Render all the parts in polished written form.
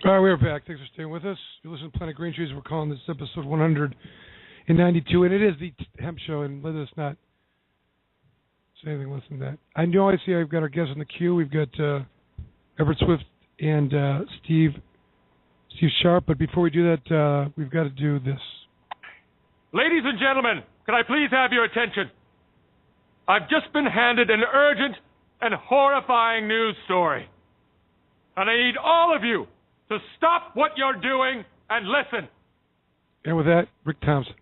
All right, we're back. Thanks for staying with us. You listen to Planet Green Trees. We're calling this episode 192, and it is the Hemp Show, and let us not say anything less than that. I know I see I've got our guests in the queue. We've got Everett Swift and Steve Sharp, but before we do that, we've got to do this. Ladies and gentlemen, can I please have your attention? I've just been handed an urgent and horrifying news story. And I need all of you to stop what you're doing and listen. And with that, Rick Thompson.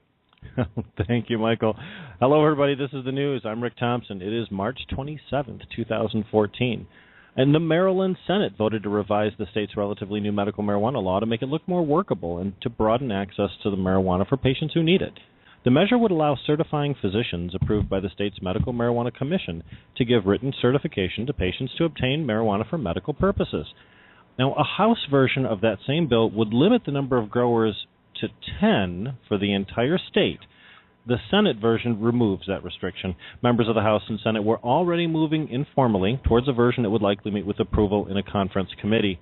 Thank you, Michael. Hello, everybody. This is the news. I'm Rick Thompson. It is March 27th, 2014. And the Maryland Senate voted to revise the state's relatively new medical marijuana law to make it look more workable and to broaden access to the marijuana for patients who need it. The measure would allow certifying physicians approved by the state's Medical Marijuana Commission to give written certification to patients to obtain marijuana for medical purposes. Now, a House version of that same bill would limit the number of growers to 10 for the entire state. The Senate version removes that restriction. Members of the House and Senate were already moving informally towards a version that would likely meet with approval in a conference committee.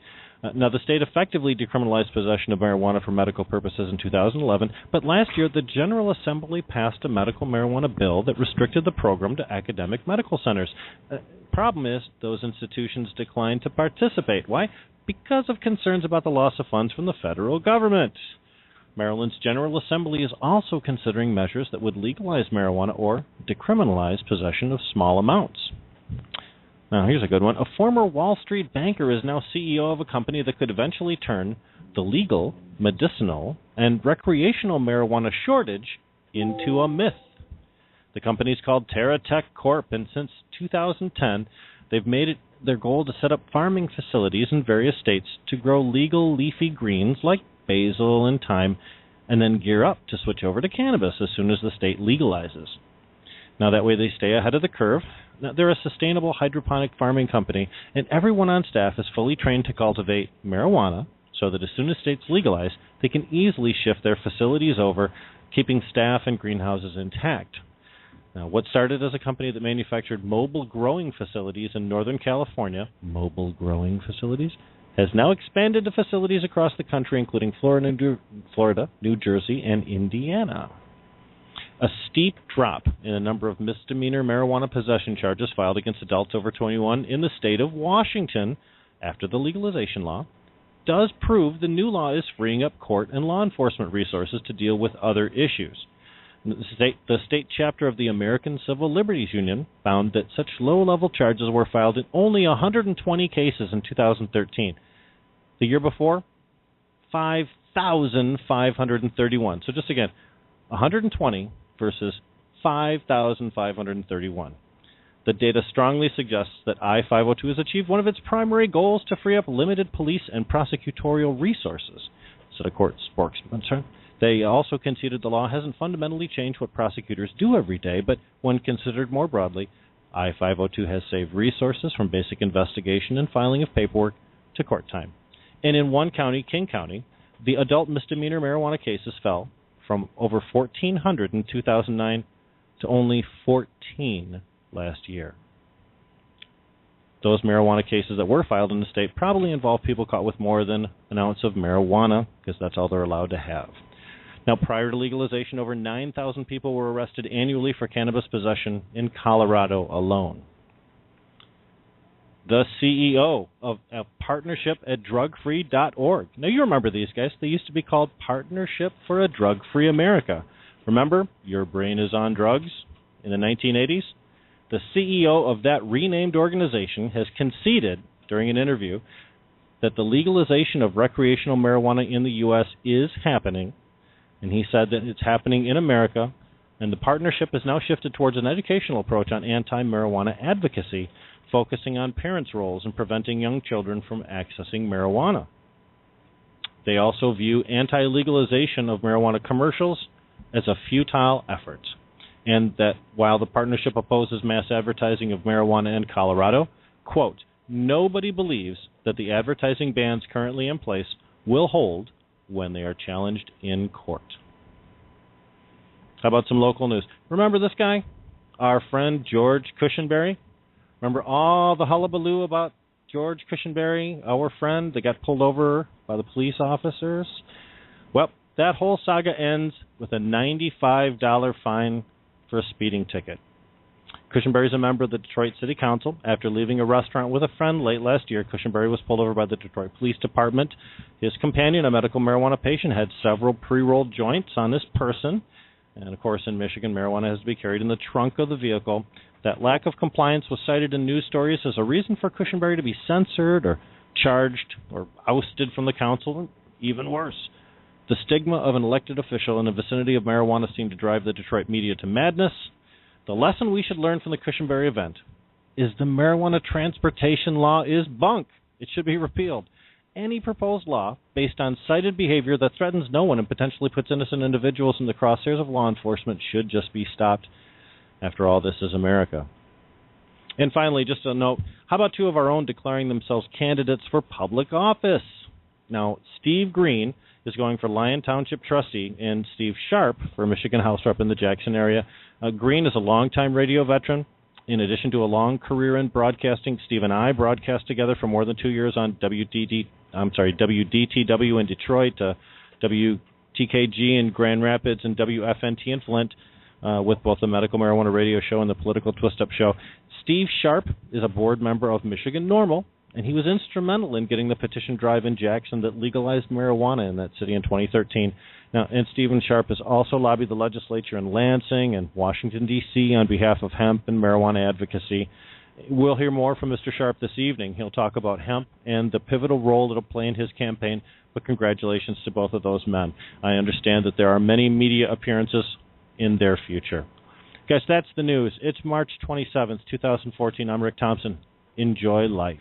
Now, the state effectively decriminalized possession of marijuana for medical purposes in 2011, but last year the General Assembly passed a medical marijuana bill that restricted the program to academic medical centers. Problem is, those institutions declined to participate. Why? Because of concerns about the loss of funds from the federal government. Maryland's General Assembly is also considering measures that would legalize marijuana or decriminalize possession of small amounts. Now, here's a good one. A former Wall Street banker is now CEO of a company that could eventually turn the legal, medicinal, and recreational marijuana shortage into a myth. The company is called TerraTech Corp., and since 2010, they've made it their goal to set up farming facilities in various states to grow legal leafy greens like basil and thyme, and then gear up to switch over to cannabis as soon as the state legalizes. Now, that way they stay ahead of the curve. Now, they're a sustainable hydroponic farming company, and everyone on staff is fully trained to cultivate marijuana so that as soon as states legalize, they can easily shift their facilities over, keeping staff and greenhouses intact. Now, what started as a company that manufactured mobile growing facilities in Northern California, has now expanded to facilities across the country, including Florida, New Jersey, and Indiana. A steep drop in the number of misdemeanor marijuana possession charges filed against adults over 21 in the state of Washington after the legalization law does prove the new law is freeing up court and law enforcement resources to deal with other issues. The state chapter of the American Civil Liberties Union found that such low-level charges were filed in only 120 cases in 2013. The year before, 5,531. So just again, 120 versus 5,531. The data strongly suggests that I-502 has achieved one of its primary goals to free up limited police and prosecutorial resources, said a court spokesman. They also conceded the law hasn't fundamentally changed what prosecutors do every day, but when considered more broadly, I-502 has saved resources from basic investigation and filing of paperwork to court time. And in one county, King County, the adult misdemeanor marijuana cases fell from over 1,400 in 2009 to only 14 last year. Those marijuana cases that were filed in the state probably involve people caught with more than an ounce of marijuana, because that's all they're allowed to have. Now, prior to legalization, over 9,000 people were arrested annually for cannabis possession in Colorado alone. The CEO of a partnership at drugfree.org. Now, you remember these guys. They used to be called Partnership for a Drug-Free America. Remember, your brain is on drugs in the 1980s? The CEO of that renamed organization has conceded during an interview that the legalization of recreational marijuana in the U.S. is happening, and he said that it's happening in America, and the partnership has now shifted towards an educational approach on anti-marijuana advocacy, focusing on parents' roles in preventing young children from accessing marijuana. They also view anti-legalization of marijuana commercials as a futile effort, and that while the partnership opposes mass advertising of marijuana in Colorado, quote, nobody believes that the advertising bans currently in place will hold when they are challenged in court. How about some local news? Remember this guy? Our friend George Cushenberry? Remember all the hullabaloo about George Cushenberry, our friend that got pulled over by the police officers? Well, that whole saga ends with a $95 fine for a speeding ticket. Cushenberry is a member of the Detroit City Council. After leaving a restaurant with a friend late last year, Cushenberry was pulled over by the Detroit Police Department. His companion, a medical marijuana patient, had several pre-rolled joints on his person. And, of course, in Michigan, marijuana has to be carried in the trunk of the vehicle. That lack of compliance was cited in news stories as a reason for Cushenberry to be censored or charged or ousted from the council, and even worse. The stigma of an elected official in the vicinity of marijuana seemed to drive the Detroit media to madness. The lesson we should learn from the Cushenberry event is the marijuana transportation law is bunk. It should be repealed. Any proposed law based on cited behavior that threatens no one and potentially puts innocent individuals in the crosshairs of law enforcement should just be stopped. After all, this is America. And finally, just a note, how about two of our own declaring themselves candidates for public office? Now, Steve Green is going for Lyon Township trustee, and Steve Sharp for Michigan House Rep in the Jackson area. Green is a longtime radio veteran. In addition to a long career in broadcasting, Steve and I broadcast together for more than 2 years on WDTW in Detroit, WTKG in Grand Rapids, and WFNT in Flint, with both the Medical Marijuana Radio Show and the Political Twist-Up Show. Steve Sharp is a board member of Michigan NORML, and he was instrumental in getting the petition drive in Jackson that legalized marijuana in that city in 2013. Now, and Stephen Sharp has also lobbied the legislature in Lansing and Washington, D.C. on behalf of hemp and marijuana advocacy. We'll hear more from Mr. Sharp this evening. He'll talk about hemp and the pivotal role it'll play in his campaign, but congratulations to both of those men. I understand that there are many media appearances in their future. Guys, that's the news. It's March 27th, 2014. I'm Rick Thompson. Enjoy life.